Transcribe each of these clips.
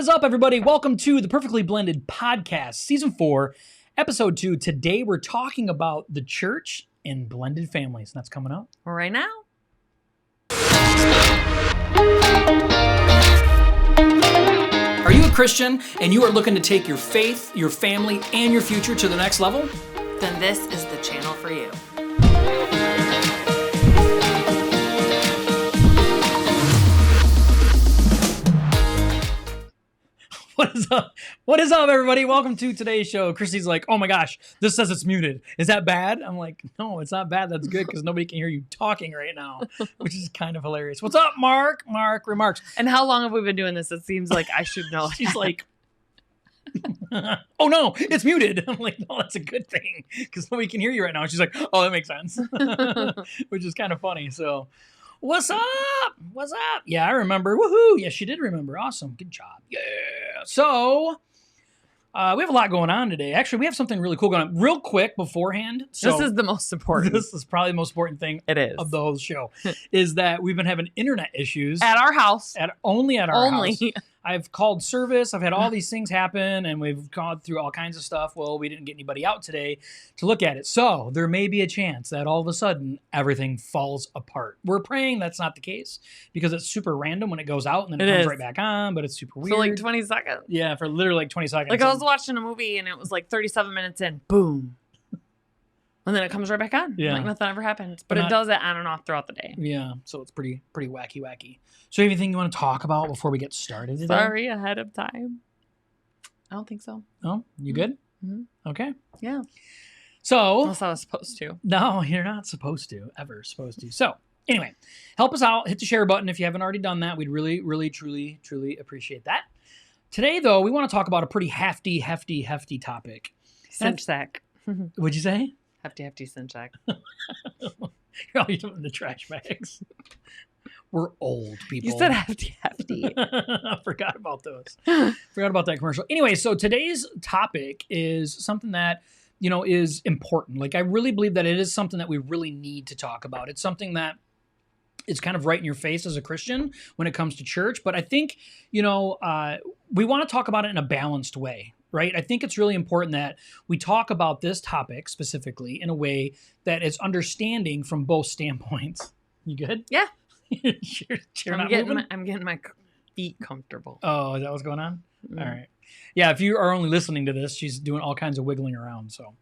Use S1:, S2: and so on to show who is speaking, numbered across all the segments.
S1: is up, everybody? Welcome to the Perfectly Blended Podcast, Season 4, Episode 2. Today, we're talking about the church and blended families. That's coming up
S2: right now.
S1: Are you a Christian and you are looking to take your faith, your family, and your future to the next level?
S2: Then this is the channel for you.
S1: What is up? What is up, everybody? Welcome to today's show. Christy's like, oh my gosh, this says it's muted. Is that bad? I'm like, no, it's not bad. That's good because nobody can hear you talking right now, which is kind of hilarious. What's up, Mark? Mark remarks.
S2: And how long have we been doing this? It seems like I should know.
S1: She's like, oh no, it's muted. I'm like, no, that's a good thing because nobody can hear you right now. She's like, oh, that makes sense, which is kind of funny. So, what's up? What's up? Yeah, I remember. Woohoo! Yeah, she did remember. Awesome. Good job. Yeah. So, we have a lot going on today. Actually, we have something really cool going on. Real quick beforehand. So
S2: this is the most important.
S1: This is probably the most important thing of the whole show is that we've been having internet issues.
S2: At our house.
S1: Only at our house. I've called service. I've had all these things happen, and we've gone through all kinds of stuff. Well, we didn't get anybody out today to look at it. So there may be a chance that all of a sudden everything falls apart. We're praying that's not the case because it's super random when it goes out and then it comes right back on, but it's super weird.
S2: For like 20 seconds.
S1: Yeah, for literally like 20 seconds.
S2: Like I was watching a movie and it was like 37 minutes in, boom. And then it comes right back on. Yeah. Like nothing ever happens. But it does it on and off throughout the day.
S1: Yeah. So it's pretty wacky. So anything you want to talk about before we get started today?
S2: Sorry ahead of time. I don't think so.
S1: Oh, you good?
S2: Mm-hmm.
S1: Okay.
S2: Yeah.
S1: So.
S2: Unless I was supposed to.
S1: No, you're not supposed to. Ever supposed to. So anyway, help us out. Hit the share button if you haven't already done that. We'd really, really, truly, truly appreciate that. Today, though, we want to talk about a pretty hefty topic.
S2: Cinch sack.
S1: What'd you say?
S2: Hefty cinch sack.
S1: You're always doing the trash bags. We're old people.
S2: You said hefty.
S1: I forgot about those. Forgot about that commercial. Anyway, so today's topic is something that, is important. Like, I really believe that it is something that we really need to talk about. It's something that is kind of right in your face as a Christian when it comes to church. But I think, we want to talk about it in a balanced way. Right? I think it's really important that we talk about this topic specifically in a way that is understanding from both standpoints. You good?
S2: Yeah.
S1: I'm
S2: getting my feet comfortable.
S1: Oh, is that what's going on? All right. Yeah, if you are only listening to this, she's doing all kinds of wiggling around. So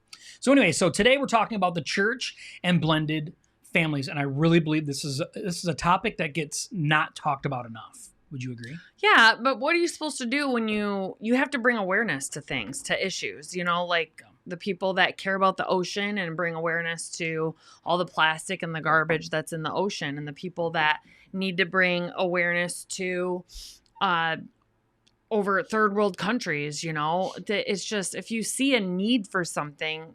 S1: anyway, so today we're talking about the church and blended families, and I really believe this is a topic that gets not talked about enough. Would you agree?
S2: Yeah, but what are you supposed to do when you have to bring awareness to things, to issues, like the people that care about the ocean and bring awareness to all the plastic and the garbage that's in the ocean, and the people that need to bring awareness to over third world countries, it's just, if you see a need for something,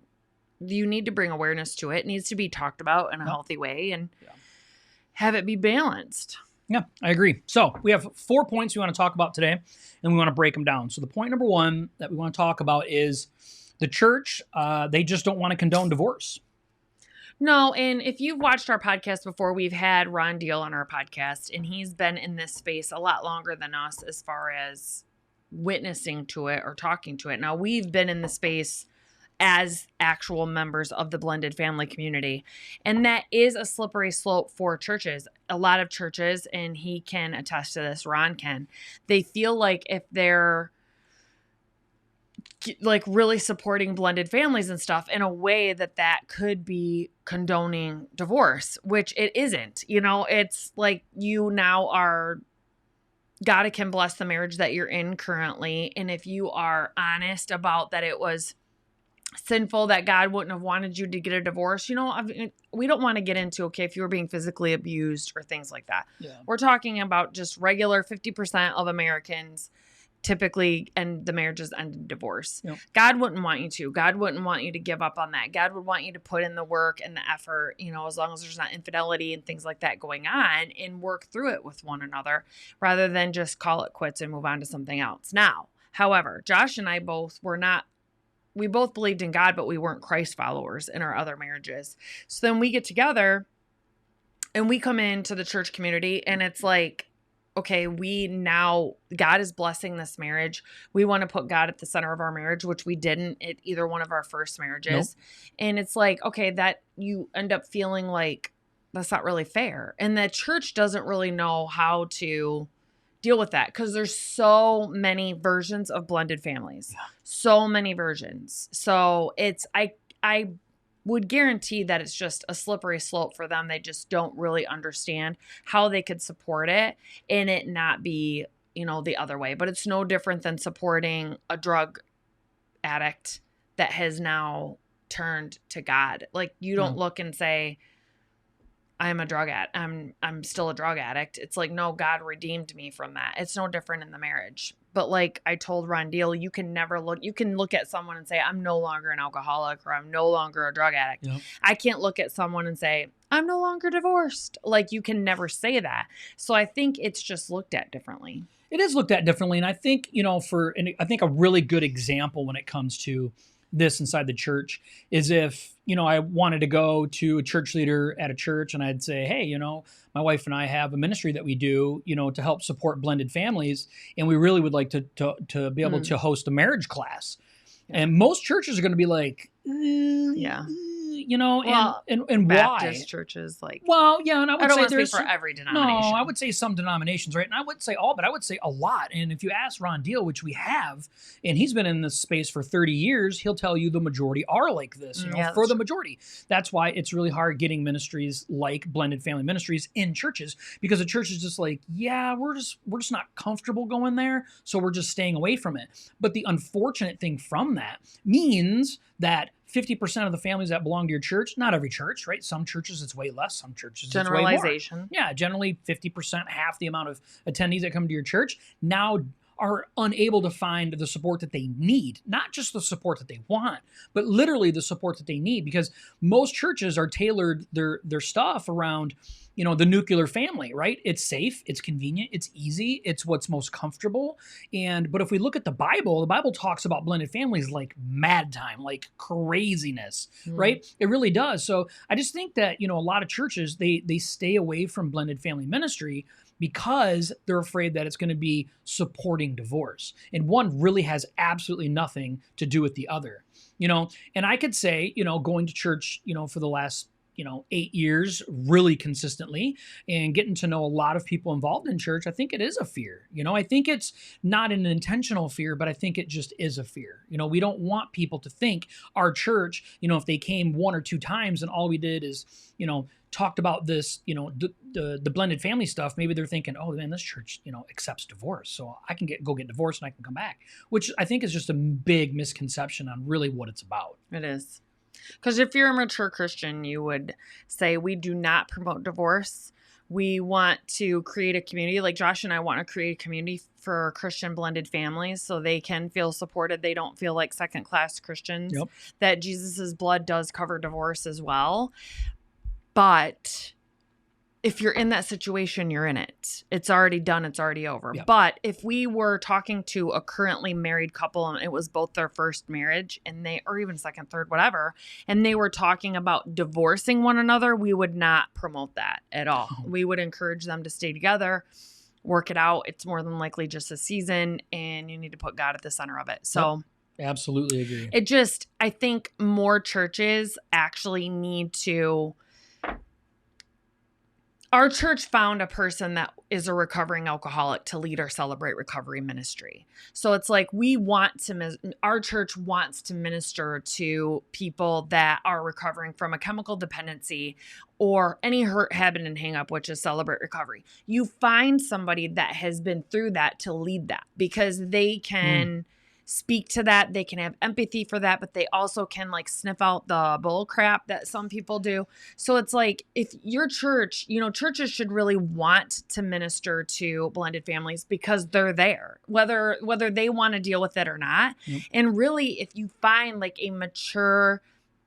S2: you need to bring awareness to it. It needs to be talked about in a healthy way and have it be balanced.
S1: Yeah, I agree. So we have 4 points we want to talk about today, and we want to break them down. So the point number one that we want to talk about is the church, they just don't want to condone divorce.
S2: No, and if you've watched our podcast before, we've had Ron Deal on our podcast, and he's been in this space a lot longer than us as far as witnessing to it or talking to it. Now, we've been in the space as actual members of the blended family community. And that is a slippery slope for churches. A lot of churches, and he can attest to this, Ron can, they feel like if they're like really supporting blended families and stuff in a way that could be condoning divorce, which it isn't. It's like you now are, God can bless the marriage that you're in currently. And if you are honest about that it was sinful, that God wouldn't have wanted you to get a divorce, we don't want to get into, if you were being physically abused or things like that. Yeah. We're talking about just regular 50% of Americans typically end the marriages end in divorce. Yep. God wouldn't want you to. God wouldn't want you to give up on that. God would want you to put in the work and the effort, as long as there's not infidelity and things like that going on, and work through it with one another rather than just call it quits and move on to something else. Now, however, Josh and I we both believed in God, but we weren't Christ followers in our other marriages. So then we get together and we come into the church community, and it's like okay, God is blessing this marriage. We want to put God at the center of our marriage, which we didn't at either one of our first marriages.
S1: Nope.
S2: And it's like, okay, that you end up feeling like that's not really fair. And the church doesn't really know how to deal with that because there's so many versions of blended families.
S1: Yeah.
S2: So many versions. So I would guarantee that it's just a slippery slope for them. They just don't really understand how they could support it and it not be, the other way. But it's no different than supporting a drug addict that has now turned to God. Like, you don't look and say, I'm a drug addict. I'm still a drug addict. It's like, no, God redeemed me from that. It's no different in the marriage. But like I told Ron Deal, you can look at someone and say, I'm no longer an alcoholic or I'm no longer a drug addict.
S1: Yep.
S2: I can't look at someone and say, I'm no longer divorced. Like, you can never say that. So I think it's just looked at differently.
S1: It is looked at differently. And I think, I think a really good example when it comes to this inside the church is if, I wanted to go to a church leader at a church and I'd say, hey, my wife and I have a ministry that we do, to help support blended families. And we really would like to be able to host a marriage class. Yeah. And most churches are going to be like,
S2: yeah.
S1: And
S2: Baptist
S1: why?
S2: churches, like,
S1: well, yeah, and I would say
S2: there's for every denomination.
S1: No, I would say some denominations, right? And I wouldn't say all, but I would say a lot. And if you ask Ron Deal, which we have, and he's been in this space for 30 years, he'll tell you the majority are like this, for the majority. That's why it's really hard getting ministries like blended family ministries in churches, because the church is just like, yeah, we're just not comfortable going there, so we're just staying away from it. But the unfortunate thing from that means that 50% of the families that belong to your church, not every church, right? Some churches it's way less, some churches it's way more.
S2: Generalization.
S1: Yeah, generally 50%, half the amount of attendees that come to your church now are unable to find the support that they need. Not just the support that they want, but literally the support that they need, because most churches are tailored their stuff around the nuclear family, right? It's safe, it's convenient, it's easy, it's what's most comfortable. But if we look at the Bible talks about blended families like mad time, like craziness, right? It really does. So I just think that, a lot of churches, they stay away from blended family ministry because they're afraid that it's going to be supporting divorce. And one really has absolutely nothing to do with the other, And I could say, going to church, for the last 8 years really consistently and getting to know a lot of people involved in church, I think it is a fear. I think it's not an intentional fear, but I think it just is a fear. We don't want people to think our church, if they came 1 or 2 times and all we did is, talked about this, the blended family stuff, maybe they're thinking, oh man, this church, accepts divorce. So I can go get divorced and I can come back, which I think is just a big misconception on really what it's about.
S2: It is. Because if you're a mature Christian, you would say, we do not promote divorce. We want to create a community. Like Josh and I want to create a community for Christian blended families so they can feel supported. They don't feel like second-class Christians.
S1: Yep.
S2: That Jesus's blood does cover divorce as well. But if you're in that situation, you're in it. It's already done. It's already over.
S1: Yep.
S2: But if we were talking to a currently married couple and it was both their first marriage or even second, third, whatever, and they were talking about divorcing one another, we would not promote that at all. We would encourage them to stay together, work it out. It's more than likely just a season and you need to put God at the center of it. So
S1: yep. Absolutely agree.
S2: I think more churches actually need to. Our church found a person that is a recovering alcoholic to lead our Celebrate Recovery ministry. So it's like our church wants to minister to people that are recovering from a chemical dependency or any hurt, habit, and hang up, which is Celebrate Recovery. You find somebody that has been through that to lead that because they can speak to that. They can have empathy for that, but they also can like sniff out the bull crap that some people do. So it's like, if your church, churches should really want to minister to blended families because they're there, whether they want to deal with it or not. Yep. And really, if you find like a mature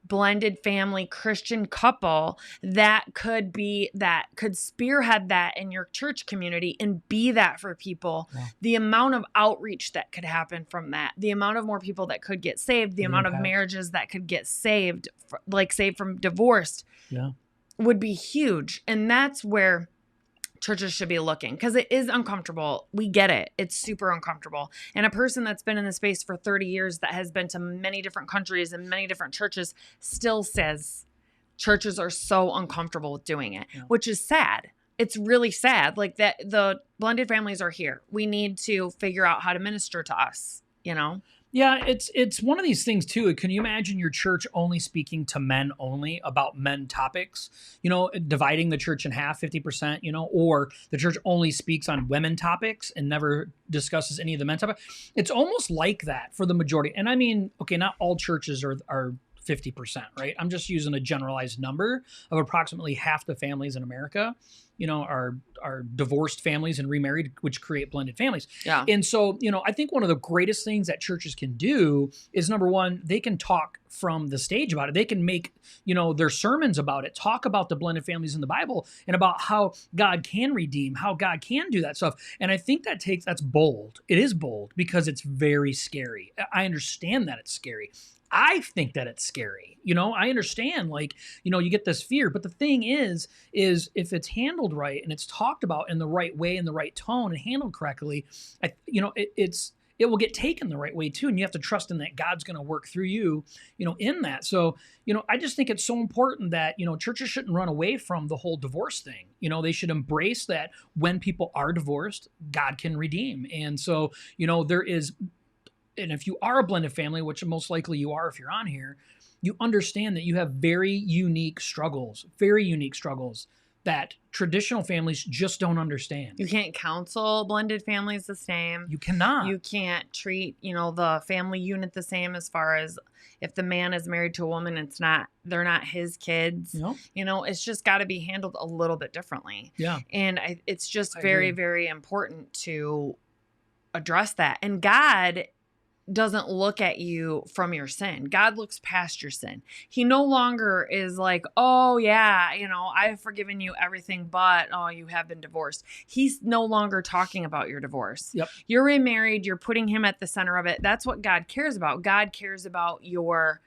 S2: blended family Christian couple that could spearhead that in your church community and be that for people, the amount of outreach that could happen from that, the amount of more people that could get saved, the amount of marriages that could get saved from divorce would be huge. And that's where churches should be looking, because it is uncomfortable. We get it. It's super uncomfortable. And a person that's been in the space for 30 years that has been to many different countries and many different churches still says churches are so uncomfortable with doing it, which is sad. It's really sad. Like that the blended families are here. We need to figure out how to minister to us, you know?
S1: Yeah, it's one of these things too. Can you imagine your church only speaking to men only about men topics? Dividing the church in half, 50%, or the church only speaks on women topics and never discusses any of the men topics. It's almost like that for the majority. And I mean, okay, not all churches are 50%, right? I'm just using a generalized number of approximately half the families in America, are divorced families and remarried, which create blended families.
S2: Yeah.
S1: And so, I think one of the greatest things that churches can do is, number one, they can talk from the stage about it. They can make, their sermons about it, talk about the blended families in the Bible and about how God can redeem, how God can do that stuff. And I think that's bold. It is bold because it's very scary. I understand that it's scary. I think that it's scary. I understand, you get this fear, but the thing is if it's handled right and it's talked about in the right way, in the right tone and handled correctly, it will get taken the right way too. And you have to trust in that God's going to work through you, in that. So, I just think it's so important that, churches shouldn't run away from the whole divorce thing. They should embrace that when people are divorced, God can redeem. And so, and if you are a blended family, which most likely you are if you're on here, you understand that you have very unique struggles that traditional families just don't understand.
S2: You can't counsel blended families the same.
S1: You cannot.
S2: You can't treat, the family unit the same as far as if the man is married to a woman, they're not his kids.
S1: Nope.
S2: It's just got to be handled a little bit differently.
S1: Yeah.
S2: And it's just very, very important to address that. And God doesn't look at you from your sin. God looks past your sin. He no longer is like, oh yeah, I've forgiven you everything, but oh, you have been divorced. He's no longer talking about your divorce.
S1: Yep.
S2: You're remarried. You're putting him at the center of it. That's what God cares about. God cares about your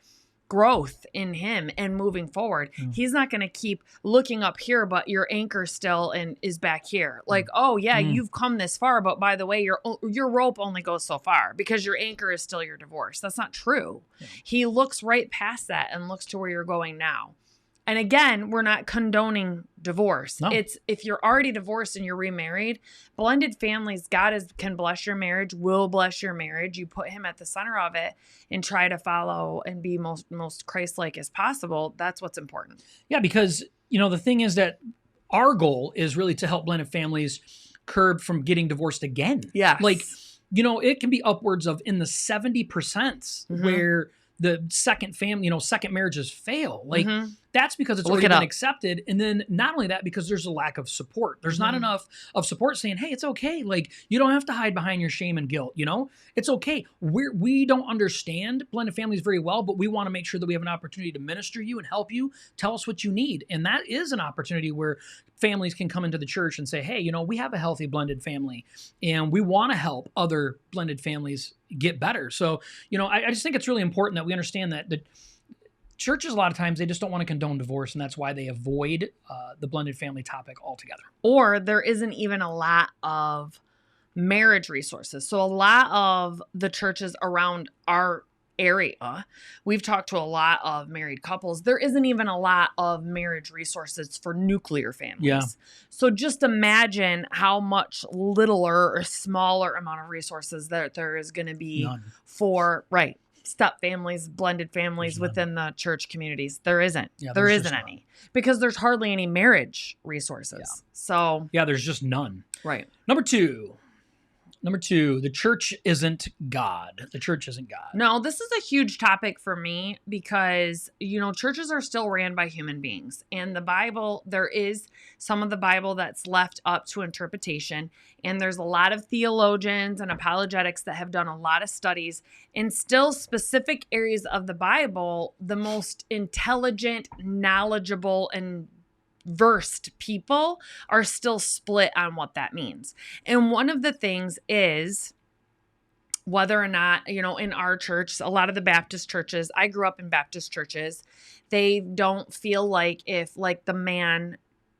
S2: growth in him and moving forward. He's not going to keep looking up here, but your anchor still is back here. Like, oh yeah, you've come this far, but by the way, your rope only goes so far because your anchor is still your divorce. That's not true. Yeah. He looks right past that and looks to where you're going now. And again, we're not condoning divorce. No. It's if you're already divorced and you're remarried, blended families, God can bless your marriage, will bless your marriage. You put him at the center of it and try to follow and be most Christ-like as possible. That's what's important.
S1: Yeah, because, the thing is that our goal is really to help blended families curb from getting divorced again.
S2: Yeah.
S1: It can be upwards of in the 70% where the second marriages fail. That's because it's already been accepted. And then not only that, because there's a lack of support. There's not enough of support saying, hey, it's okay. You don't have to hide behind your shame and guilt. It's okay. We don't understand blended families very well, but we want to make sure that we have an opportunity to minister you and help you. Tell us what you need. And that is an opportunity where families can come into the church and say, hey, we have a healthy blended family and we want to help other blended families get better. So, I just think it's really important that we understand that the churches, a lot of times, they just don't want to condone divorce, and that's why they avoid the blended family topic altogether.
S2: Or there isn't even a lot of marriage resources. So a lot of the churches around our area, we've talked to a lot of married couples. There isn't even a lot of marriage resources for nuclear families.
S1: Yeah.
S2: So just imagine how much littler or smaller amount of resources that there is going to be for, step families, blended families within the church communities. There isn't. Yeah, there isn't any because there's hardly any marriage resources. Yeah. So
S1: there's just none.
S2: Right.
S1: Number two, the church isn't God. The church isn't God.
S2: No, this is a huge topic for me because, churches are still ran by human beings. And the Bible, there is some of the Bible that's left up to interpretation. And there's a lot of theologians and apologetics that have done a lot of studies. And still specific areas of the Bible, the most intelligent, knowledgeable, and versed people are still split on what that means. And one of the things is whether or not, in our church, a lot of the Baptist churches, I grew up in Baptist churches, they don't feel like if the man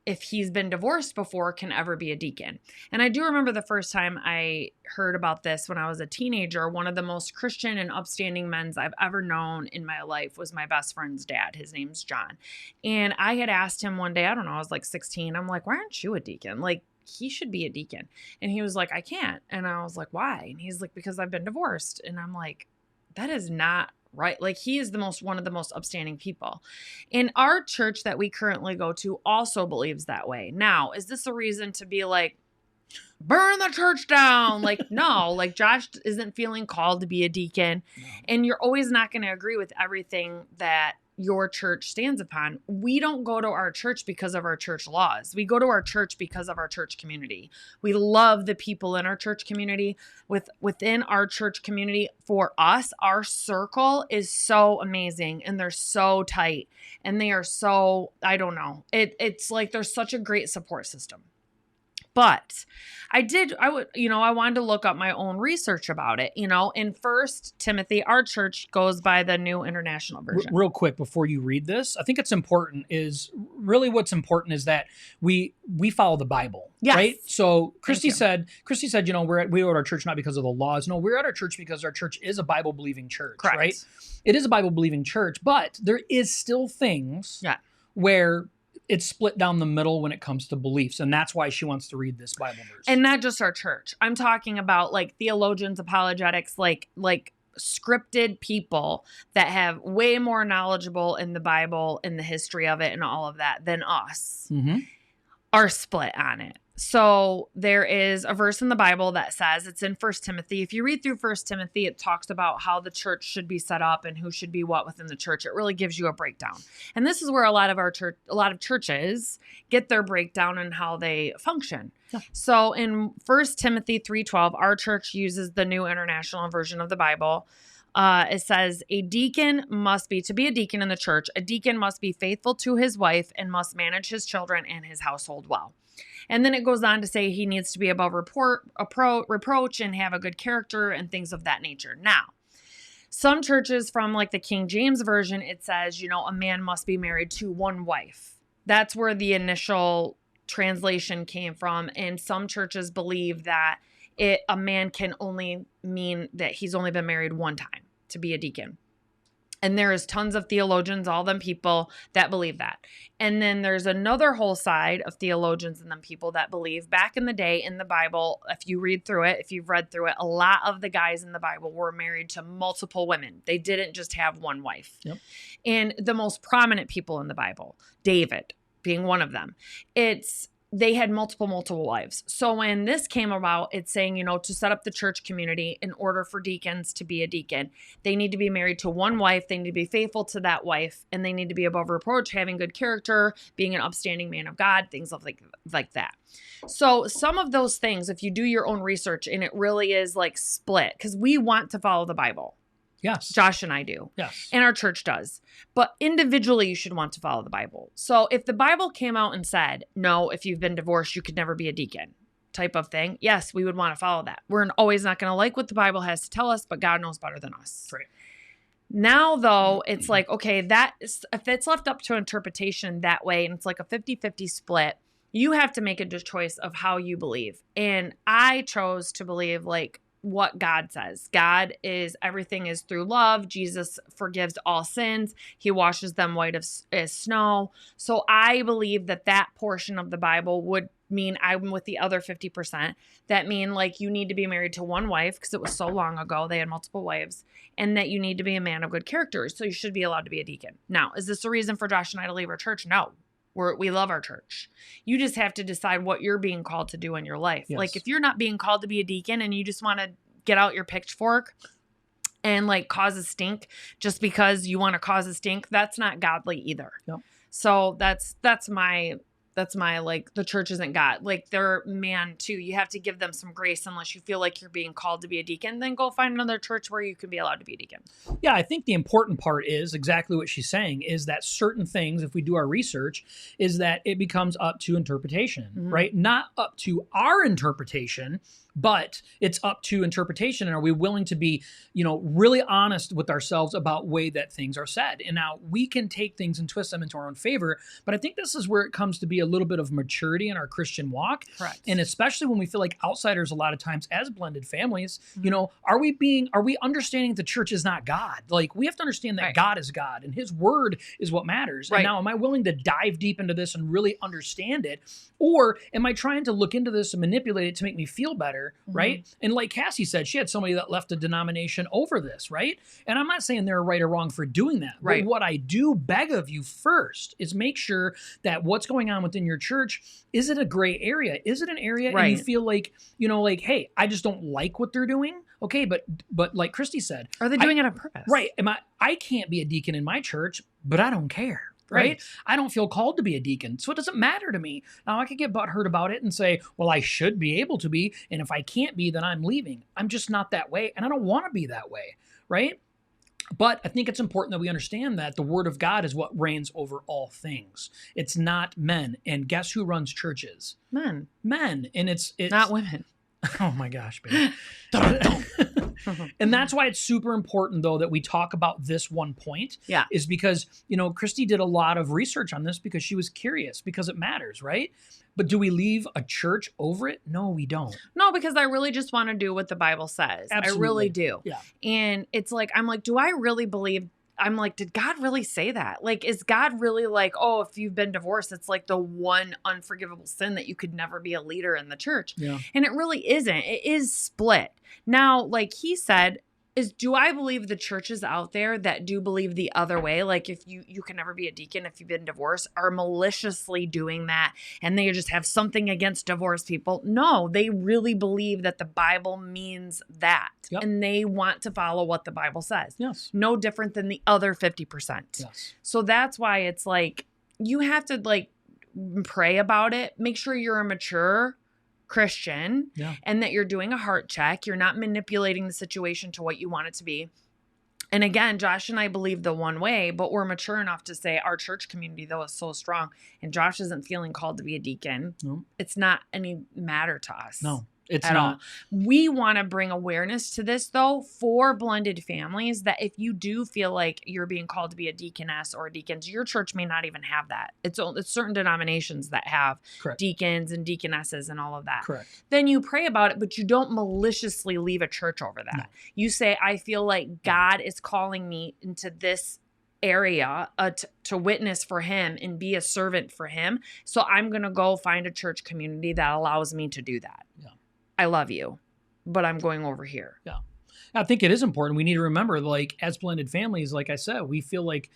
S2: if he's been divorced before, can ever be a deacon. And I do remember the first time I heard about this when I was a teenager. One of the most Christian and upstanding men I've ever known in my life was my best friend's dad. His name's John. And I had asked him one day, I don't know, I was like 16. I'm like, why aren't you a deacon? Like, he should be a deacon. And he was like, I can't. And I was like, why? And he's like, because I've been divorced. And I'm like, that is not right. Like, he is one of the most upstanding people. And our church that we currently go to also believes that way. Now, is this a reason to be like, burn the church down? Like, no, like Josh isn't feeling called to be a deacon. No. And you're always not going to agree with everything that your church stands upon. We don't go to our church because of our church laws. We go to our church because of our church community. We love the people in our church community. Within our church community, for us, our circle is so amazing, and they're so tight, and they are so, I don't know. It's like there's such a great support system. But I wanted to look up my own research about it. In 1 Timothy, our church goes by the New International Version.
S1: Real quick, before you read this, I think what's important is that we follow the Bible,
S2: yes.
S1: Right? So Christy said, we go to our church not because of the laws. No, we're at our church because our church is a Bible-believing church,
S2: correct.
S1: Right? It is a Bible-believing church, but there is still things where it's split down the middle when it comes to beliefs. And that's why she wants to read this Bible verse.
S2: And not just our church. I'm talking about like theologians, apologetics, like scripted people that have way more knowledgeable in the Bible and the history of it and all of that than us are split on it. So there is a verse in the Bible that says, it's in 1 Timothy. If you read through 1 Timothy, it talks about how the church should be set up and who should be what within the church. It really gives you a breakdown. And this is where a lot of churches get their breakdown and how they function. Yeah. So in 1 Timothy 3:12, our church uses the New International Version of the Bible. It says, to be a deacon in the church, a deacon must be faithful to his wife and must manage his children and his household well. And then it goes on to say he needs to be above reproach and have a good character and things of that nature. Now, some churches from like the King James Version, it says, a man must be married to one wife. That's where the initial translation came from. And some churches believe that a man can only mean that he's only been married one time to be a deacon. And there is tons of theologians, all them people that believe that. And then there's another whole side of theologians and them people that believe back in the day in the Bible, if you've read through it, a lot of the guys in the Bible were married to multiple women. They didn't just have one wife. Yep. And the most prominent people in the Bible, David being one of them, they had multiple wives. So when this came about, it's saying, to set up the church community in order for deacons to be a deacon, they need to be married to one wife. They need to be faithful to that wife, and they need to be above reproach, having good character, being an upstanding man of God, things like that. So some of those things, if you do your own research, and it really is like split, because we want to follow the Bible.
S1: Yes.
S2: Josh and I do.
S1: Yes.
S2: And our church does. But individually, you should want to follow the Bible. So if the Bible came out and said, no, if you've been divorced, you could never be a deacon type of thing, yes, we would want to follow that. We're always not going to like what the Bible has to tell us, but God knows better than us.
S1: Right.
S2: Now, though, it's like, okay, if it's left up to interpretation that way, and it's like a 50-50 split, you have to make a choice of how you believe. And I chose to believe like what God says. Everything is through love. Jesus forgives all sins. He washes them white as snow. So I believe that portion of the Bible would mean I'm with the other 50%. That mean like you need to be married to one wife because it was so long ago. They had multiple wives, and that you need to be a man of good character. So you should be allowed to be a deacon. Now, is this a reason for Josh and I to leave our church? No. We love our church. You just have to decide what you're being called to do in your life. Yes. Like if you're not being called to be a deacon and you just want to get out your pitchfork and like cause a stink just because you want to cause a stink, that's not godly either. Yep. So that's my like, the church isn't God. Like they're man too. You have to give them some grace unless you feel like you're being called to be a deacon. Then go find another church where you can be allowed to be a deacon.
S1: Yeah, I think the important part is exactly what she's saying, is that certain things, if we do our research, is that it becomes up to interpretation, right? Not up to our interpretation, But it's up to interpretation. And are we willing to be, really honest with ourselves about way that things are said? And now we can take things and twist them into our own favor. But I think this is where it comes to be a little bit of maturity in our Christian walk.
S2: Correct.
S1: And especially when we feel like outsiders a lot of times as blended families, are we understanding the church is not God? Like, we have to understand that God is God and his word is what matters.
S2: Right.
S1: And now, am I willing to dive deep into this and really understand it? Or am I trying to look into this and manipulate it to make me feel better, right? And like Cassie said, she had somebody that left a denomination over this, right? And I'm not saying they're right or wrong for doing that.
S2: Right.
S1: But what I do beg of you first is make sure that what's going on within your church, is it a gray area? Is it an area and you feel like, hey, I just don't like what they're doing? Okay, but like Christy said,
S2: are they doing it on purpose?
S1: Right. I can't be a deacon in my church, but I don't care. Right? I don't feel called to be a deacon, so it doesn't matter to me. Now, I could get butthurt about it and say, well, I should be able to be, and if I can't be, then I'm leaving. I'm just not that way, and I don't want to be that way, right? But I think it's important that we understand that the word of God is what reigns over all things. It's not men. And guess who runs churches?
S2: Men.
S1: And it's
S2: not women.
S1: Oh my gosh, baby. And that's why it's super important, though, that we talk about this one point.
S2: Yeah.
S1: Is because, Christy did a lot of research on this because she was curious, because it matters, right? But do we leave a church over it? No, we don't.
S2: No, because I really just want to do what the Bible says.
S1: Absolutely.
S2: I really do.
S1: Yeah.
S2: And it's like, I'm like, do I really believe? I'm like, did God really say that? Like, is God really like, oh, if you've been divorced, it's like the one unforgivable sin that you could never be a leader in the church?
S1: Yeah.
S2: And it really isn't. It is split. Now, like he said, do I believe the churches out there that do believe the other way, like if you can never be a deacon if you've been divorced, are maliciously doing that and they just have something against divorced people? No, they really believe that the Bible means that.
S1: Yep.
S2: And they want to follow what the Bible says.
S1: Yes.
S2: No different than the other 50%.
S1: Yes.
S2: So that's why it's like, you have to like pray about it. Make sure you're a mature Christian and that you're doing a heart check. You're not manipulating the situation to what you want it to be. And again, Josh and I believe the one way, but we're mature enough to say our church community, though, is so strong and Josh isn't feeling called to be a deacon.
S1: No.
S2: It's not any matter to us.
S1: No. It's
S2: at
S1: not.
S2: all. We want to bring awareness to this, though, for blended families, that if you do feel like you're being called to be a deaconess or a deacon, your church may not even have that. It's certain denominations that have deacons and deaconesses and all of that.
S1: Correct.
S2: Then you pray about it, but you don't maliciously leave a church over that. No. You say, I feel like God is calling me into this area to witness for him and be a servant for him. So I'm going to go find a church community that allows me to do that.
S1: Yeah.
S2: I love you, but I'm going over here.
S1: Yeah. I think it is important. We need to remember, like, as blended families, like I said, we feel like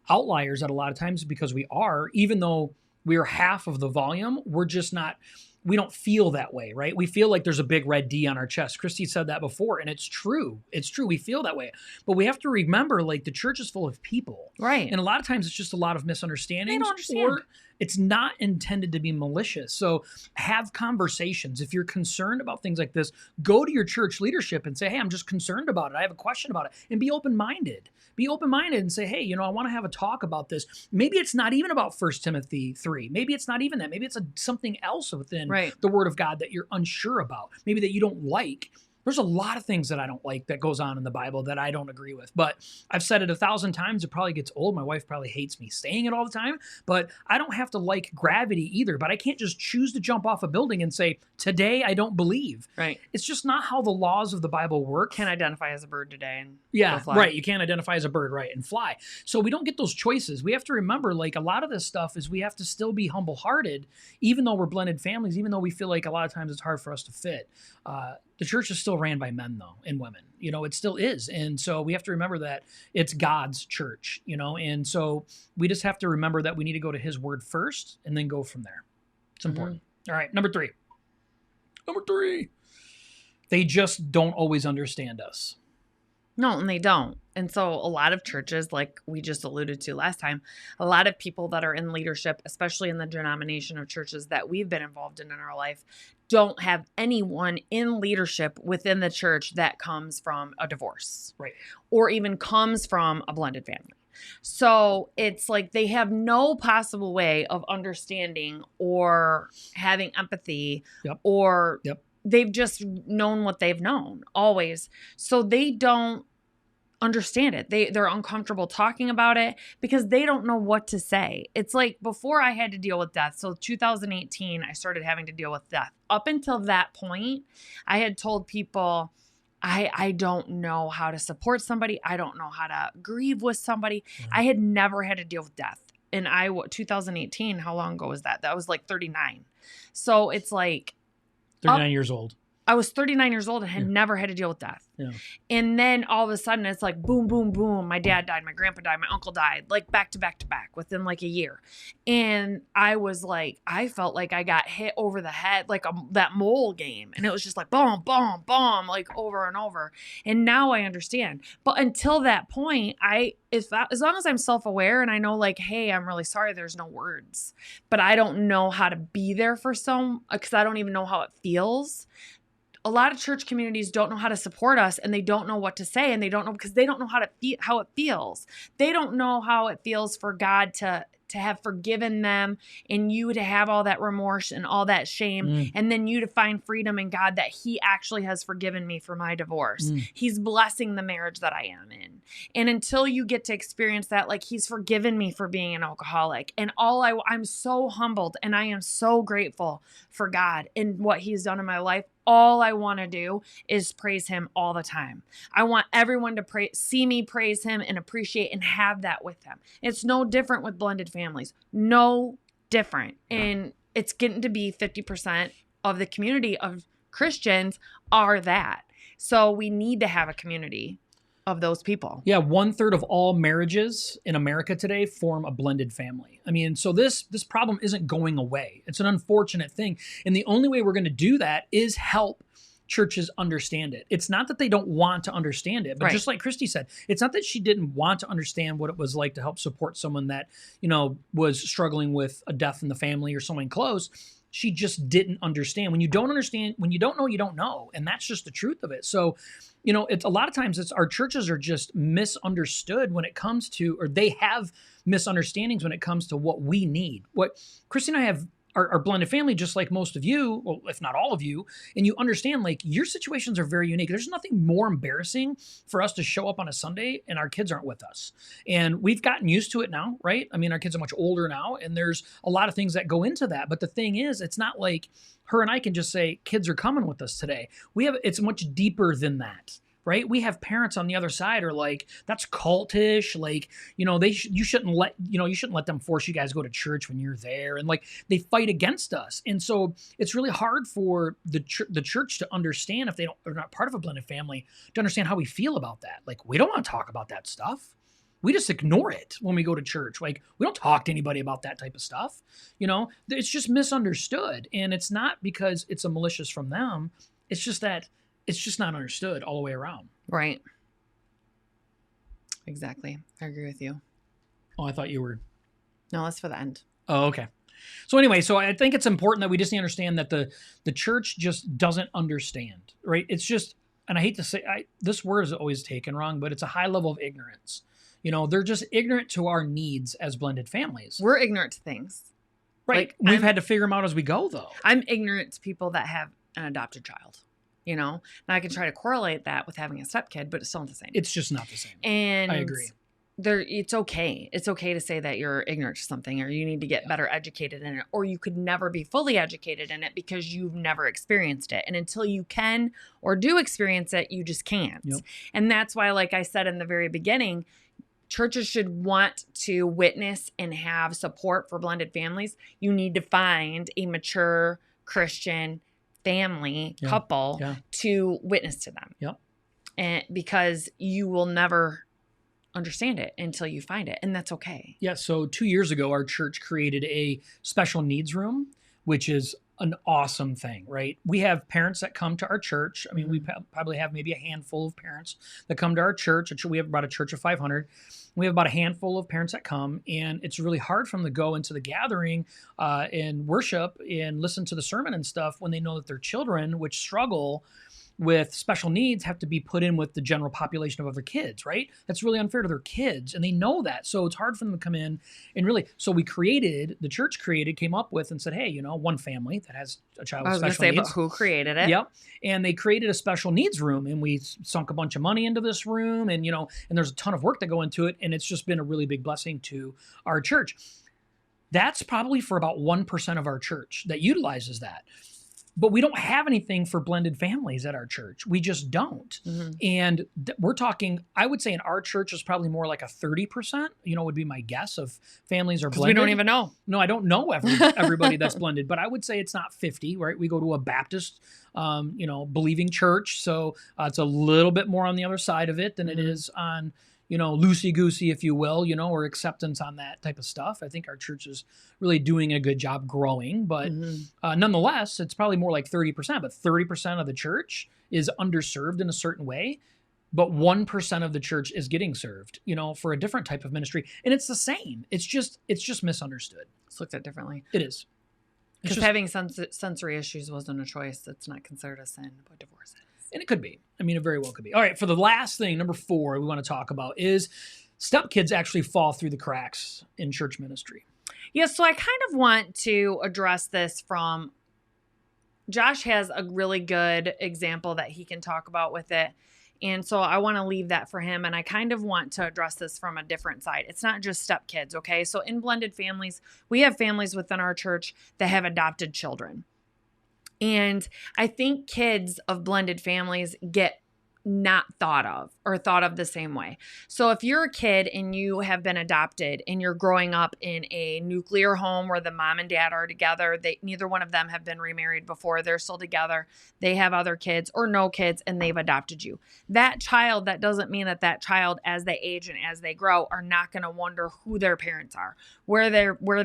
S1: outliers at a lot of times because we are, even though we're half of the volume, we're just not, we don't feel that way, right? We feel like there's a big red D on our chest. Christy said that before, and it's true. It's true. We feel that way. But we have to remember, like, the church is full of people.
S2: Right.
S1: And a lot of times it's just a lot of misunderstandings.
S2: They don't understand.
S1: Or it's not intended to be malicious. So have conversations. If you're concerned about things like this, go to your church leadership and say, hey, I'm just concerned about it. I have a question about it. And be open-minded. Be open-minded and say, hey, I want to have a talk about this. Maybe it's not even about 1 Timothy 3. Maybe it's not even that. Maybe it's something else within the Word of God that you're unsure about. Maybe that you don't like. There's a lot of things that I don't like that goes on in the Bible that I don't agree with. But I've said it 1,000 times. It probably gets old. My wife probably hates me saying it all the time. But I don't have to like gravity either. But I can't just choose to jump off a building and say, today I don't believe.
S2: Right.
S1: It's just not how the laws of the Bible work.
S2: Can't identify as a bird today and
S1: go
S2: fly.
S1: Right. You can't identify as a bird, right, and fly. So we don't get those choices. We have to remember, like, a lot of this stuff is we have to still be humble-hearted, even though we're blended families, even though we feel like a lot of times it's hard for us to fit. The church is still ran by men, though, and women. It still is. And so we have to remember that it's God's church, and so we just have to remember that we need to go to his word first and then go from there. It's important. All right, number three. They just don't always understand us.
S2: No, and they don't. And so a lot of churches, like we just alluded to last time, a lot of people that are in leadership, especially in the denomination of churches that we've been involved in our life, don't have anyone in leadership within the church that comes from a divorce.
S1: Right.
S2: Or even comes from a blended family. So it's like they have no possible way of understanding or having empathy or they've just known what they've known always. So they don't understand it. They're uncomfortable talking about it because they don't know what to say. It's like before I had to deal with death. So 2018, I started having to deal with death. Up until that point, I had told people, I don't know how to support somebody. I don't know how to grieve with somebody.
S1: Right.
S2: I had never had to deal with death. And 2018, how long ago was that? That was like 39. So it's like
S1: 39 years old.
S2: I was 39 years old and had never had to deal with death.
S1: Yeah.
S2: And then all of a sudden it's like boom, boom, boom. My dad died. My grandpa died. My uncle died, like back to back to back within like a year. And I was like, I felt like I got hit over the head, like that mole game. And it was just like boom, boom, boom, like over and over. And now I understand. But until that point, as long as I'm self-aware and I know like, hey, I'm really sorry, there's no words, but I don't know how to be there for because I don't even know how it feels. A lot of church communities don't know how to support us, and they don't know what to say, and they don't know because they don't know how it feels. They don't know how it feels for God to have forgiven them and you to have all that remorse and all that shame, and then you to find freedom in God that he actually has forgiven me for my divorce. He's blessing the marriage that I am in. And until you get to experience that, like he's forgiven me for being an alcoholic, and I'm so humbled and I am so grateful for God and what he's done in my life. All I want to do is praise him all the time. I want everyone to see me praise him and appreciate and have that with them. It's no different with blended families. No different. And it's getting to be 50% of the community of Christians are that. So we need to have a community of those people.
S1: Yeah, 1/3 of all marriages in America today form a blended family. I mean, so this problem isn't going away. It's an unfortunate thing. And the only way we're going to do that is help churches understand it. It's not that they don't want to understand it, but just like Christy said, it's not that she didn't want to understand what it was like to help support someone that, was struggling with a death in the family or someone close. She just didn't understand. When you don't understand, when you don't know, you don't know. And that's just the truth of it. So, it's a lot of times our churches are just misunderstood when it comes to, or they have misunderstandings when it comes to what we need. What Christy and I have our blended family, just like most of you, well, if not all of you, and you understand like your situations are very unique. There's nothing more embarrassing for us to show up on a Sunday and our kids aren't with us. And we've gotten used to it now, right? I mean, our kids are much older now and there's a lot of things that go into that. But the thing is, it's not like her and I can just say, kids are coming with us today. It's much deeper than that. Right? We have parents on the other side are like, that's cultish. Like, you shouldn't let them force you guys to go to church when you're there. And like, they fight against us. And so it's really hard for the church to understand if they're not part of a blended family to understand how we feel about that. Like, we don't want to talk about that stuff. We just ignore it when we go to church. Like, we don't talk to anybody about that type of stuff. It's just misunderstood. And it's not because it's a malicious from them. It's just that it's just not understood all the way around.
S2: Right. Exactly. I agree with you.
S1: Oh, I thought you were.
S2: No, that's for the end.
S1: Oh, okay. So anyway, I think it's important that we just understand that the church just doesn't understand, right? It's just, and I hate to say, this word is always taken wrong, but it's a high level of ignorance. They're just ignorant to our needs as blended families.
S2: We're ignorant to things.
S1: Right.
S2: Like,
S1: we've had to figure them out as we go, though.
S2: I'm ignorant to people that have an adopted child. Now I can try to correlate that with having a stepkid, but it's still not the same.
S1: It's just not the same.
S2: And
S1: I agree.
S2: It's okay. It's okay to say that you're ignorant to something or you need to get better educated in it, or you could never be fully educated in it because you've never experienced it. And until you can or do experience it, you just can't.
S1: Yep.
S2: And that's why, like I said in the very beginning, churches should want to witness and have support for blended families. You need to find a mature Christian couple to witness to them.
S1: Yep.
S2: And because you will never understand it until you find it. And that's okay.
S1: Yeah. So 2 years ago, our church created a special needs room, which is an awesome thing, right? We have parents that come to our church. I mean, we probably have maybe a handful of parents that come to our church. We have about a church of 500. We have about a handful of parents that come, and it's really hard for them to go into the gathering and worship and listen to the sermon and stuff when they know that their children, which struggle with special needs have to be put in with the general population of other kids, right? That's really unfair to their kids, and they know that. So it's hard for them to come in and really. So the church came up with and said, hey, one family that has a child
S2: I
S1: with
S2: was going to
S1: special
S2: say,
S1: needs.
S2: but who created it?
S1: Yep. And they created a special needs room, and we sunk a bunch of money into this room, and and there's a ton of work that go into it, and it's just been a really big blessing to our church. That's probably for about 1% of our church that utilizes that. But we don't have anything for blended families at our church. We just don't.
S2: Mm-hmm.
S1: And we're talking, I would say in our church is probably more like a 30%, would be my guess of families are blended.
S2: We don't even know.
S1: No, I don't know everybody that's blended, but I would say it's not 50, right? We go to a Baptist, believing church. So it's a little bit more on the other side of it than it is on, loosey-goosey, if you will, or acceptance on that type of stuff. I think our church is really doing a good job growing, but nonetheless, it's probably more like 30%, but 30% of the church is underserved in a certain way, but 1% of the church is getting served, for a different type of ministry. And it's the same. It's just misunderstood.
S2: It's looked at differently.
S1: It is.
S2: Because having sensory issues wasn't a choice. It's not considered a sin, but divorce is.
S1: And it could be. I mean, it very well could be. All right, for the last thing, number 4 we want to talk about is stepkids actually fall through the cracks in church ministry.
S2: Yeah, so I kind of want to address this from, Josh has a really good example that he can talk about with it. And so I want to leave that for him. And I kind of want to address this from a different side. It's not just stepkids, okay? So in blended families, we have families within our church that have adopted children. And I think kids of blended families get not thought of the same way. So if you're a kid and you have been adopted and you're growing up in a nuclear home where the mom and dad are together, neither one of them have been remarried before, they're still together, they have other kids or no kids, and they've adopted you. That doesn't mean that child, as they age and as they grow, are not going to wonder who their parents are, where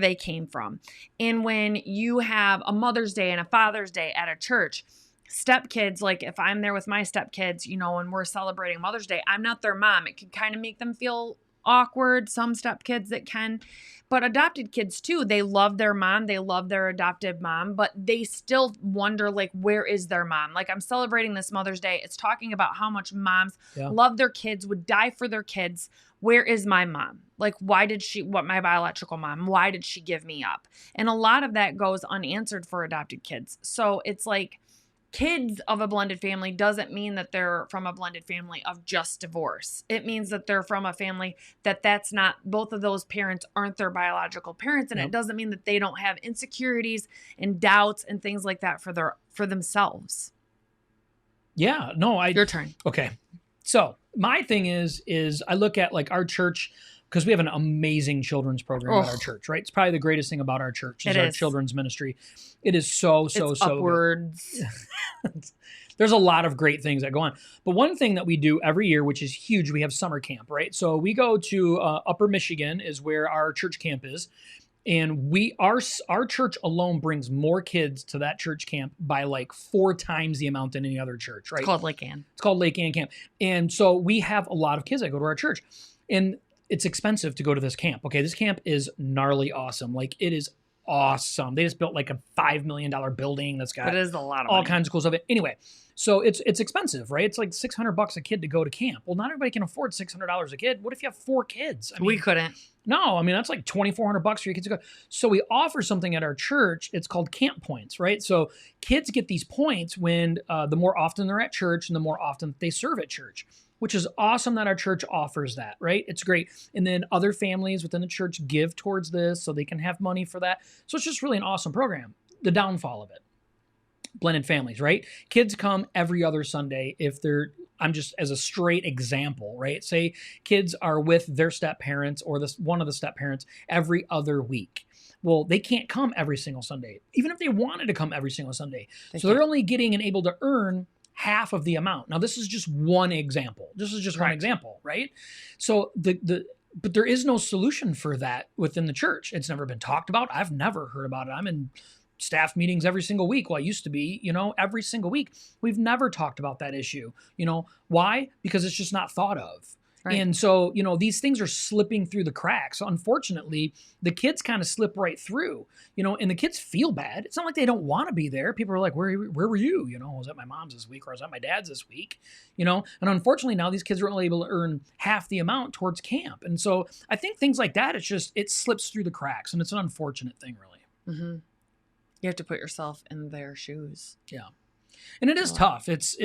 S2: they came from. And when you have a Mother's Day and a Father's Day at a church, stepkids, like if I'm there with my stepkids, and we're celebrating Mother's Day, I'm not their mom. It can kind of make them feel awkward. Some stepkids that can, but adopted kids too, they love their mom. They love their adopted mom, but they still wonder, like, where is their mom? Like, I'm celebrating this Mother's Day. It's talking about how much moms love their kids, would die for their kids. Where is my mom? Like, my biological mom, why did she give me up? And a lot of that goes unanswered for adopted kids. So it's like, kids of a blended family doesn't mean that they're from a blended family of just divorce. It means that they're from a family that's not, both of those parents aren't their biological parents. And It doesn't mean that they don't have insecurities and doubts and things like that for themselves.
S1: Yeah, no,
S2: Your turn.
S1: Okay. So my thing is I look at like our church, because we have an amazing children's program at our church, right? It's probably the greatest thing about our church is our children's ministry. It is so
S2: upwards.
S1: There's a lot of great things that go on. But one thing that we do every year, which is huge, we have summer camp, right? So we go to Upper Michigan is where our church camp is. And our church alone brings more kids to that church camp by like 4 times the amount than any other church, right?
S2: It's called Lake Ann.
S1: It's called Lake Ann Camp. And so we have a lot of kids that go to our church. And it's expensive to go to this camp. Okay, this camp is gnarly awesome. Like, it is awesome. They just built like a $5 million building that's got
S2: it is a lot of
S1: all
S2: money.
S1: kinds of cool stuff. Anyway, so it's expensive, right? It's like $600 a kid to go to camp. Well, not everybody can afford $600 a kid. What if you have 4 kids?
S2: We couldn't.
S1: No, I mean, that's like $2,400 for your kids to go. So we offer something at our church. It's called camp points, right? So kids get these points when the more often they're at church and the more often they serve at church, which is awesome that our church offers that, right? It's great. And then other families within the church give towards this so they can have money for that. So it's just really an awesome program. The downfall of it, blended families, right? Kids come every other Sunday I'm just as a straight example, right? Say kids are with their step parents or one of the step parents every other week. Well, they can't come every single Sunday, even if they wanted to come every single Sunday. They're only getting and able to earn half of the amount. Now, this is just one example. This is just one example, right? So but there is no solution for that within the church. It's never been talked about. I've never heard about it. I'm in staff meetings every single week. Well, I used to be, every single week. We've never talked about that issue. Why? Because it's just not thought of.
S2: Right.
S1: And so, these things are slipping through the cracks. So unfortunately, the kids kind of slip right through, and the kids feel bad. It's not like they don't want to be there. People are like, where were you? I was at my mom's this week, or I was at my dad's this week, and unfortunately now these kids are only able to earn half the amount towards camp. And so I think things like that, it slips through the cracks, and it's an unfortunate thing, really.
S2: Mm-hmm. You have to put yourself in their shoes.
S1: Yeah. And it is tough. It's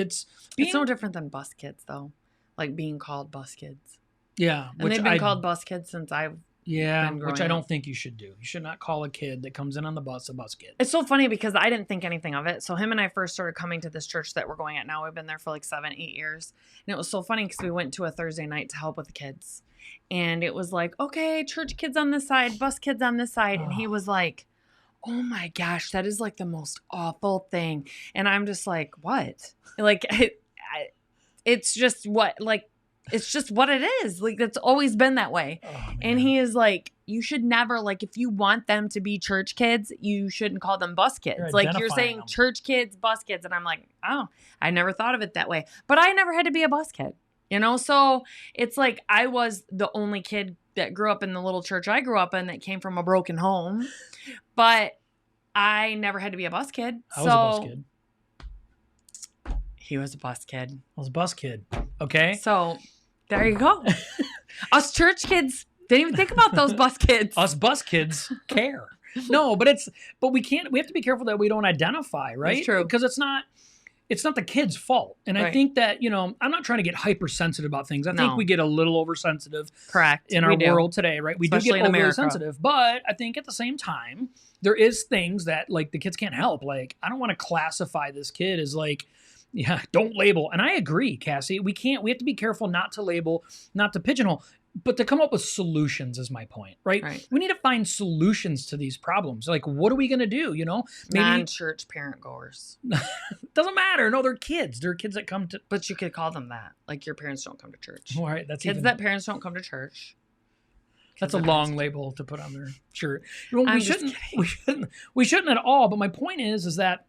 S2: no different than bus kids, though. Like being called bus kids.
S1: Yeah.
S2: And they've been called bus kids since I've been
S1: which I don't
S2: up.
S1: think you should do. You should not call a kid that comes in on the bus a bus kid.
S2: It's so funny because I didn't think anything of it. So him and I first started coming to this church that we're going at now. We've been there for like 7-8 years. And it was so funny because we went to a Thursday night to help with the kids. And it was like, okay, church kids on this side, bus kids on this side. And he was like, oh my gosh, that is like the most awful thing. And I'm just like, what? Like, it's just what it is. Like, it's always been that way.
S1: Oh,
S2: and he is like, you should never, like, if you want them to be church kids, you shouldn't call them bus kids. You're saying them. Church kids, bus kids. And I'm like, oh, I never thought of it that way. But I never had to be a bus kid, So it's like I was the only kid that grew up in the little church I grew up in that came from a broken home. But I never had to be a bus kid.
S1: I was a bus kid.
S2: He was a bus kid.
S1: I was a bus kid. Okay.
S2: So there you go. Us church kids didn't even think about those bus kids.
S1: Us bus kids care. No, but we have to be careful that we don't identify, right?
S2: That's true.
S1: Because it's not the kid's fault. And I think that, I'm not trying to get hypersensitive about things. I think we get a little oversensitive.
S2: Correct.
S1: In our world today, right? We
S2: Especially
S1: do get overly sensitive. But I think at the same time, there is things that like the kids can't help. Like, I don't want to classify this kid as like, yeah, don't label. And I agree, Cassie. We have to be careful not to label, not to pigeonhole, but to come up with solutions is my point, right? We need to find solutions to these problems. Like, what are we going to do? Maybe
S2: non-church parent goers.
S1: Doesn't matter. No, they're kids. They're kids that come to.
S2: But you could call them that. Like, your parents don't come to church.
S1: All right, that's
S2: kids that parents don't come to church.
S1: That's a long label to put on their shirt. We shouldn't at all. But my point is that,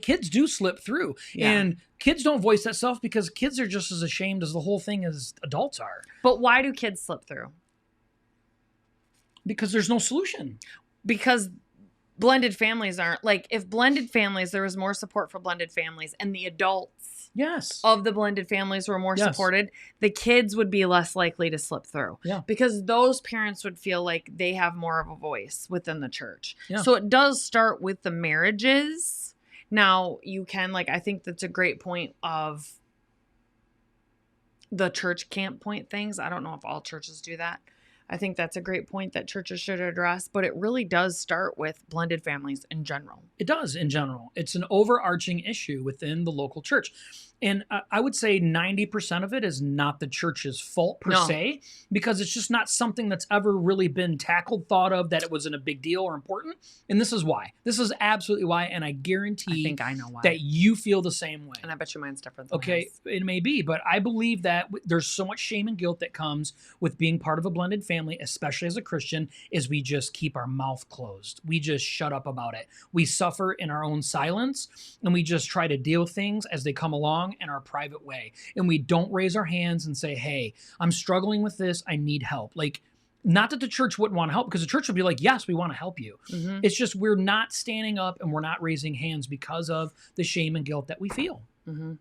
S1: kids do slip through, and kids don't voice that stuff because kids are just as ashamed as the whole thing as adults are.
S2: But why do kids slip through?
S1: Because there's no solution.
S2: Because blended families aren't, like, if blended families, there was more support for blended families and the adults of the blended families were more supported, the kids would be less likely to slip through.
S1: Yeah.
S2: Because those parents would feel like they have more of a voice within the church.
S1: Yeah.
S2: So it does start with the marriages. Now, you can, like, I think that's a great point of the church can't point things. I don't know if all churches do that. I think that's a great point that churches should address, but it really does start with blended families in general.
S1: It does in general. It's an overarching issue within the local church. And I would say 90% of it is not the church's fault per se, because it's just not something that's ever really been tackled, thought of, that it wasn't a big deal or important. And this is why. This is absolutely why. And I guarantee
S2: I know why.
S1: that you feel the same way.
S2: And I bet you mine's different than
S1: Okay, it may be, but I believe that there's so much shame and guilt that comes with being part of a blended family, especially as a Christian, is we just keep our mouth closed. We just shut up about it. We suffer in our own silence, and we just try to deal with things as they come along in our private way. And we don't raise our hands and say, hey, I'm struggling with this. I need help. Like, not that the church wouldn't want to help, because the church would be like, yes, we want to help you.
S2: Mm-hmm.
S1: It's just we're not standing up and we're not raising hands because of the shame and guilt that we feel.
S2: Mm-hmm.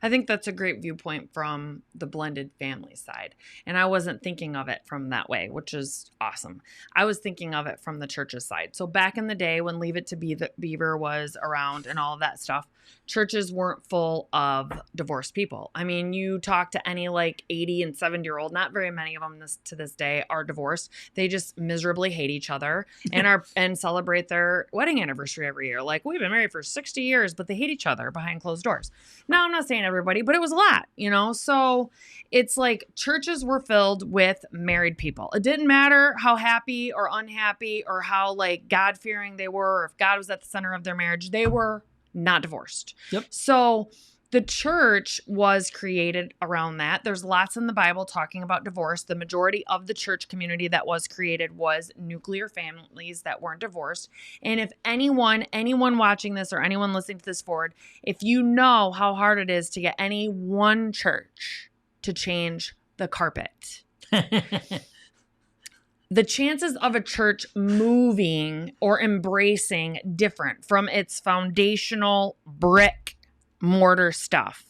S2: I think that's a great viewpoint from the blended family side. And I wasn't thinking of it from that way, which is awesome. I was thinking of it from the church's side. So back in the day when Leave It to Beaver was around and all of that stuff, churches weren't full of divorced people. I mean, you talk to any like 80 and 70-year-old, not very many of them to this day are divorced. They just miserably hate each other and celebrate their wedding anniversary every year. Like, we've been married for 60 years, but they hate each other behind closed doors. Now, I'm not saying everybody, but it was a lot, So it's like churches were filled with married people. It didn't matter how happy or unhappy or how like God-fearing they were, or if God was at the center of their marriage, they were not divorced.
S1: Yep.
S2: So the church was created around that. There's lots in the Bible talking about divorce. The majority of the church community that was created was nuclear families that weren't divorced. And if anyone watching this or anyone listening to this forward, if you know how hard it is to get any one church to change the carpet. The chances of a church moving or embracing different from its foundational brick mortar stuff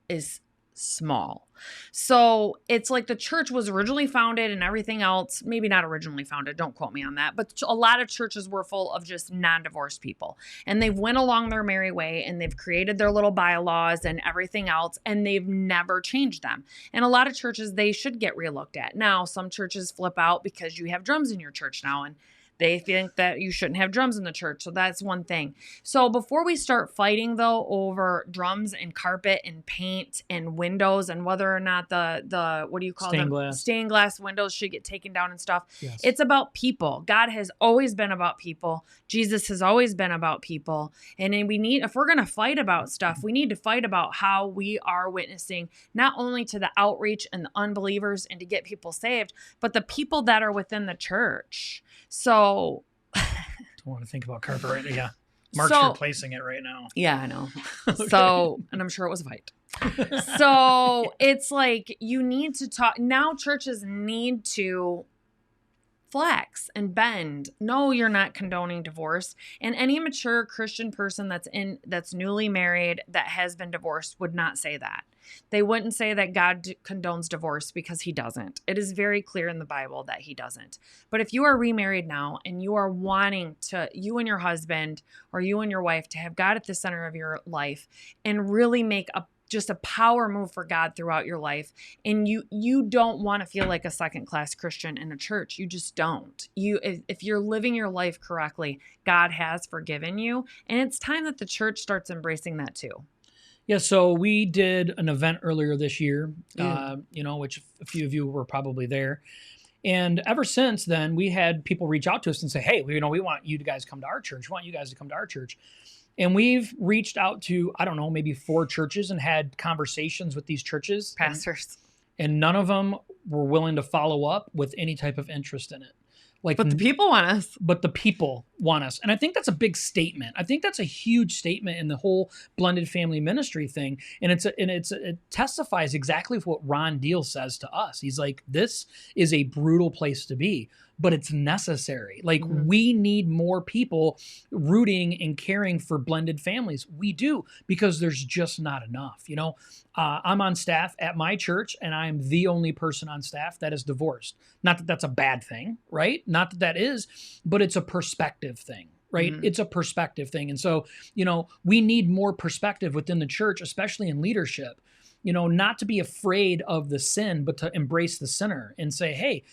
S2: is small. So it's like the church was originally founded and everything else, maybe not originally founded, don't quote me on that, but a lot of churches were full of just non-divorced people. And they've went along their merry way and they've created their little bylaws and everything else, and they've never changed them. And a lot of churches, they should get relooked at. Now, some churches flip out because you have drums in your church now, and they think that you shouldn't have drums in the church. So that's one thing. So before we start fighting, though, over drums and carpet and paint and windows and whether or not the what do you call them? Stained glass windows should get taken down and stuff.
S1: Yes.
S2: It's about people. God has always been about people. Jesus has always been about people. And then if we're going to fight about stuff, we need to fight about how we are witnessing not only to the outreach and the unbelievers and to get people saved, but the people that are within the church. So
S1: don't want to think about carpet right now. Yeah. Mark's replacing it right now.
S2: Yeah, I know.
S1: Okay.
S2: So, and I'm sure it was a fight. So it's like you need to talk. Now churches need to flex and bend. No, you're not condoning divorce. And any mature Christian person that's newly married that has been divorced would not say that. They wouldn't say that God condones divorce because he doesn't. It is very clear in the Bible that he doesn't. But if you are remarried now and you are wanting you and your husband or you and your wife to have God at the center of your life and really make just a power move for God throughout your life. And you don't want to feel like a second-class Christian in a church. You just don't. If you're living your life correctly, God has forgiven you. And it's time that the church starts embracing that too.
S1: Yeah, so we did an event earlier this year, which a few of you were probably there. And ever since then, we had people reach out to us and say, hey, we want you guys to come to our church. We want you guys to come to our church. And we've reached out to, I don't know, maybe 4 churches and had conversations with these churches.
S2: Pastors.
S1: And none of them were willing to follow up with any type of interest in it.
S2: But the people want us.
S1: But the people want us. And I think that's a big statement. I think that's a huge statement in the whole blended family ministry thing. And it testifies exactly what Ron Deal says to us. He's like, this is a brutal place to be, but it's necessary. Like, we need more people rooting and caring for blended families. We do, because there's just not enough. I'm on staff at my church, and I'm the only person on staff that is divorced. Not that that's a bad thing, right? Not that is, but it's a perspective thing, right? It's a perspective thing. And so, we need more perspective within the church, especially in leadership. Not to be afraid of the sin, but to embrace the sinner and say, hey,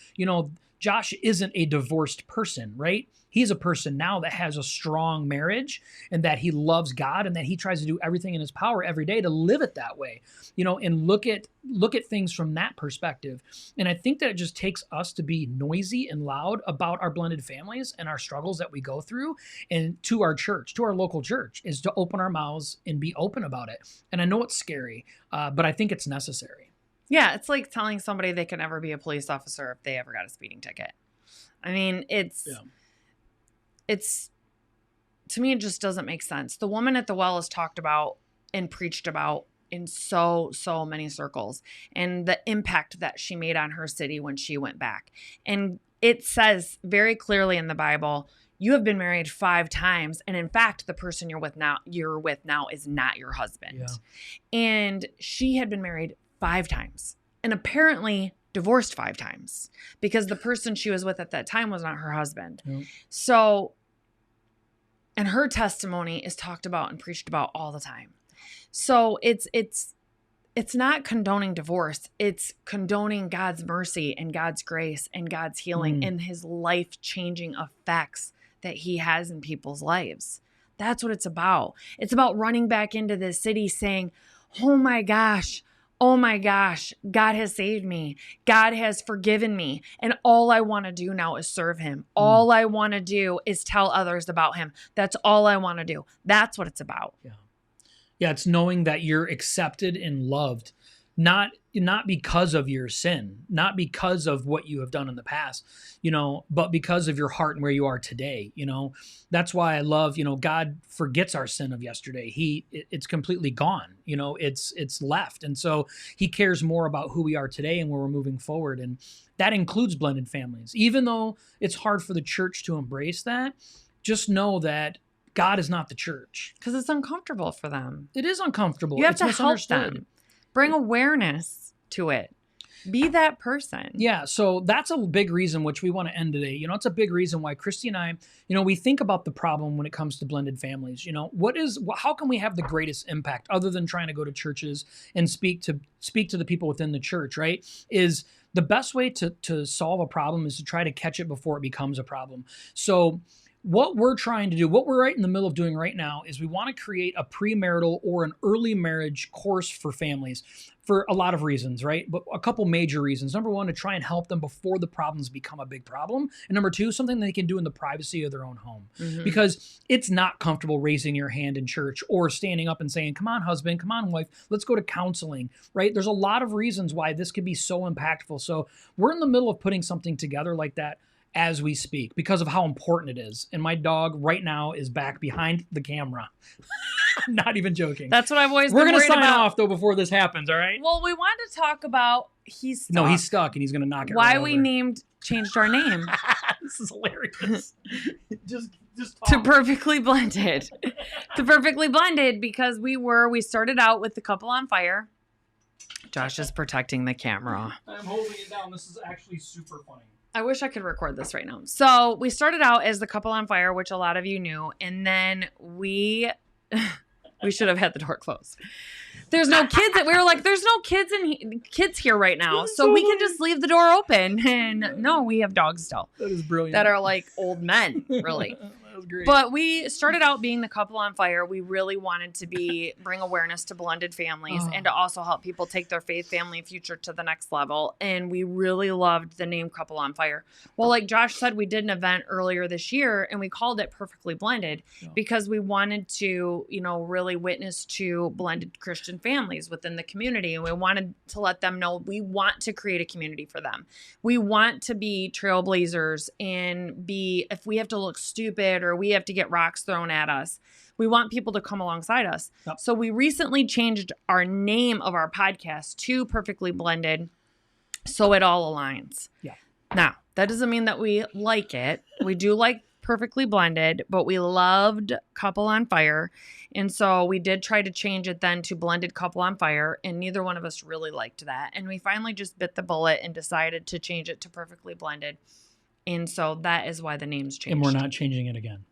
S1: Josh isn't a divorced person, right? He's a person now that has a strong marriage and that he loves God and that he tries to do everything in his power every day to live it that way, and look at things from that perspective. And I think that it just takes us to be noisy and loud about our blended families and our struggles that we go through, and to our church, to our local church, is to open our mouths and be open about it. And I know it's scary, but I think it's necessary.
S2: Yeah, it's like telling somebody they can never be a police officer if they ever got a speeding ticket. I mean, it's to me, it just doesn't make sense. The woman at the well is talked about and preached about in so many circles, and the impact that she made on her city when she went back. And it says very clearly in the Bible, you have been married 5 times. And in fact, the person you're with now is not your husband. Yeah. And she had been married 5 times and apparently divorced 5 times because the person she was with at that time was not her husband. Yep. So, and her testimony is talked about and preached about all the time. So it's not condoning divorce. It's condoning God's mercy and God's grace and God's healing and his life-changing effects that he has in people's lives. That's what it's about. It's about running back into this city saying, oh my gosh, God has saved me. God has forgiven me. And all I want to do now is serve him. All I want to do is tell others about him. That's all I want to do. That's what it's about.
S1: Yeah. Yeah, it's knowing that you're accepted and loved. Not, not because of your sin, not because of what you have done in the past, but because of your heart and where you are today. That's why I love, God forgets our sin of yesterday. It's completely gone. It's left. And so he cares more about who we are today and where we're moving forward. And that includes blended families. Even though it's hard for the church to embrace that, just know that God is not the church.
S2: Because it's uncomfortable for them.
S1: It is uncomfortable.
S2: You have
S1: It's
S2: to help them. Bring awareness to it. Be that person.
S1: Yeah, so that's a big reason which we want to end today. It's a big reason why Christy and I, we think about the problem when it comes to blended families. How can we have the greatest impact other than trying to go to churches and speak to the people within the church, right? Is the best way to solve a problem is to try to catch it before it becomes a problem. So what we're trying to do, what we're right in the middle of doing right now, is we want to create a premarital or an early marriage course for families for a lot of reasons, right? But a couple major reasons. Number one, to try and help them before the problems become a big problem. And number two, something they can do in the privacy of their own home. Mm-hmm. Because it's not comfortable raising your hand in church or standing up and saying, come on, husband, come on, wife, let's go to counseling, right? There's a lot of reasons why this could be so impactful. So we're in the middle of putting something together like that as we speak because of how important it is. And my dog right now is back behind the camera. I'm not even joking.
S2: That's what I've always
S1: We're
S2: been
S1: going to sign
S2: about.
S1: off, though, before this happens, all right?
S2: Well, we wanted to talk about he's stuck.
S1: No, he's stuck, and he's going to knock it
S2: Why
S1: right
S2: we
S1: over.
S2: changed our name.
S1: This is hilarious. just talk.
S2: To Perfectly Blended. To Perfectly Blended because we started out with the Couple on Fire. Josh is protecting the camera.
S1: I'm holding it down. This is actually super funny.
S2: I wish I could record this right now. So we started out as the Couple on Fire, which a lot of you knew. And then we should have had the door closed. There's no kids. We were like, there's no kids here right now. So we can just leave the door open. And no, we have dogs still.
S1: That is brilliant.
S2: That are like old men, really.
S1: That was great.
S2: But we started out being the Couple on Fire. We really wanted to bring awareness to blended families and to also help people take their faith, family, and future to the next level. And we really loved the name Couple on Fire. Well, like Josh said, we did an event earlier this year and we called it Perfectly Blended because we wanted to, really witness to blended Christian families within the community. And we wanted to let them know we want to create a community for them. We want to be trailblazers and if we have to look stupid or we have to get rocks thrown at us, we want people to come alongside us. Yep. So we recently changed our name of our podcast to Perfectly Blended so it all aligns.
S1: Yeah.
S2: Now, that doesn't mean that we like it. We do like Perfectly Blended, but we loved Couple on Fire. And so we did try to change it then to Blended Couple on Fire, and neither one of us really liked that. And we finally just bit the bullet and decided to change it to Perfectly Blended. And so that is why the name's changed.
S1: And we're not changing it again.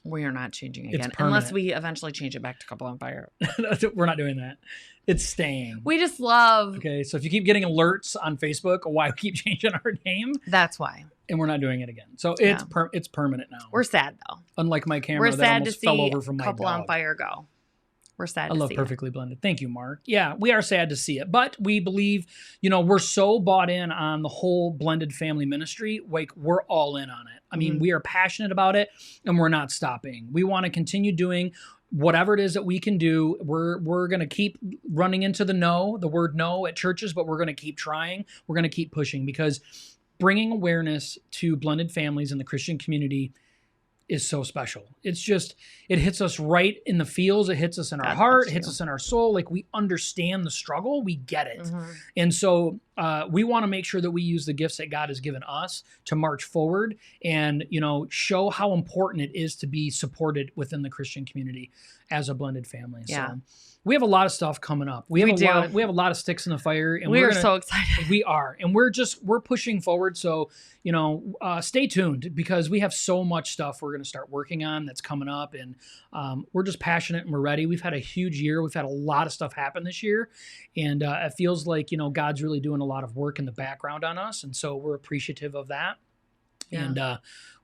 S2: We are not changing it again. Unless we eventually change it back to Couple on Fire.
S1: We're not doing that. It's staying.
S2: We just love...
S1: Okay, so if you keep getting alerts on Facebook of why we keep changing our name...
S2: That's why.
S1: And we're not doing it again. So it's permanent now.
S2: We're sad, though.
S1: Unlike my camera that almost fell over from my dog.
S2: Couple on Fire go. We're sad to see it.
S1: I love Perfectly Blended. Thank you, Mark. Yeah, we are sad to see it. But we believe, we're so bought in on the whole blended family ministry. Like, we're all in on it. I mean, we are passionate about it, and we're not stopping. We want to continue doing whatever it is that we can do. We're going to keep running into the word no at churches, but we're going to keep trying. We're going to keep pushing because bringing awareness to blended families in the Christian community is so special. It's just, it hits us right in the feels. It hits us in our heart. It hits us in our soul. Like, we understand the struggle. We get it. Mm-hmm. And so we want to make sure that we use the gifts that God has given us to march forward and, show how important it is to be supported within the Christian community as a blended family.
S2: Yeah.
S1: So we have a lot of stuff coming up. We have a lot of sticks in the fire, and
S2: we're so excited.
S1: We are, and we're pushing forward. So, stay tuned because we have so much stuff we're going to start working on that's coming up, and we're just passionate and we're ready. We've had a huge year. We've had a lot of stuff happen this year, and it feels like, God's really doing a lot of work in the background on us, and so we're appreciative of that. Yeah. And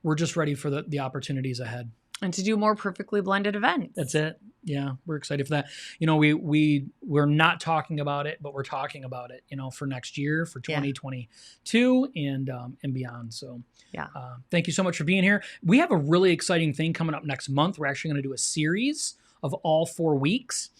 S1: we're just ready for the opportunities ahead.
S2: And to do more Perfectly Blended events.
S1: That's it. Yeah, we're excited for that. We're not talking about it, but we're talking about it, for next year, for 2022 and beyond. So thank you so much for being here. We have a really exciting thing coming up next month. We're actually going to do a series of all 4 weeks.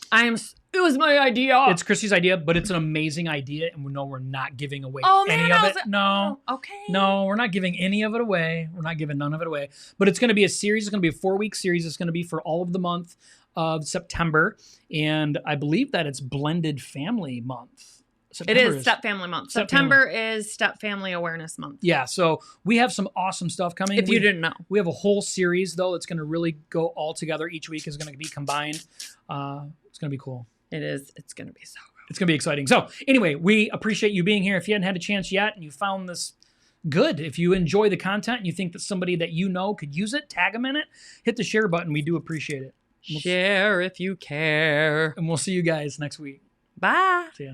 S2: It was my idea.
S1: It's Christy's idea, but it's an amazing idea, and we know we're not giving away any
S2: man,
S1: of it. No.
S2: Okay.
S1: No, we're not giving any of it away. We're not giving none of it away. But it's going to be a series. It's going to be a 4-week series. It's going to be for all of the month of September. And I believe that it's Blended Family Month.
S2: It is Step Family Month. September is Step Family Awareness Month.
S1: Yeah, so we have some awesome stuff coming.
S2: If you didn't know.
S1: We have a whole series, though, that's going to really go all together. Each week is going to be combined. It's going to be cool.
S2: It is. It's going to be so good.
S1: It's going to be exciting. So anyway, we appreciate you being here. If you hadn't had a chance yet and you found this good, if you enjoy the content and you think that somebody that you know could use it, tag them in it, hit the share button. We do appreciate it.
S2: Share if you care.
S1: And we'll see you guys next week.
S2: Bye.
S1: See ya.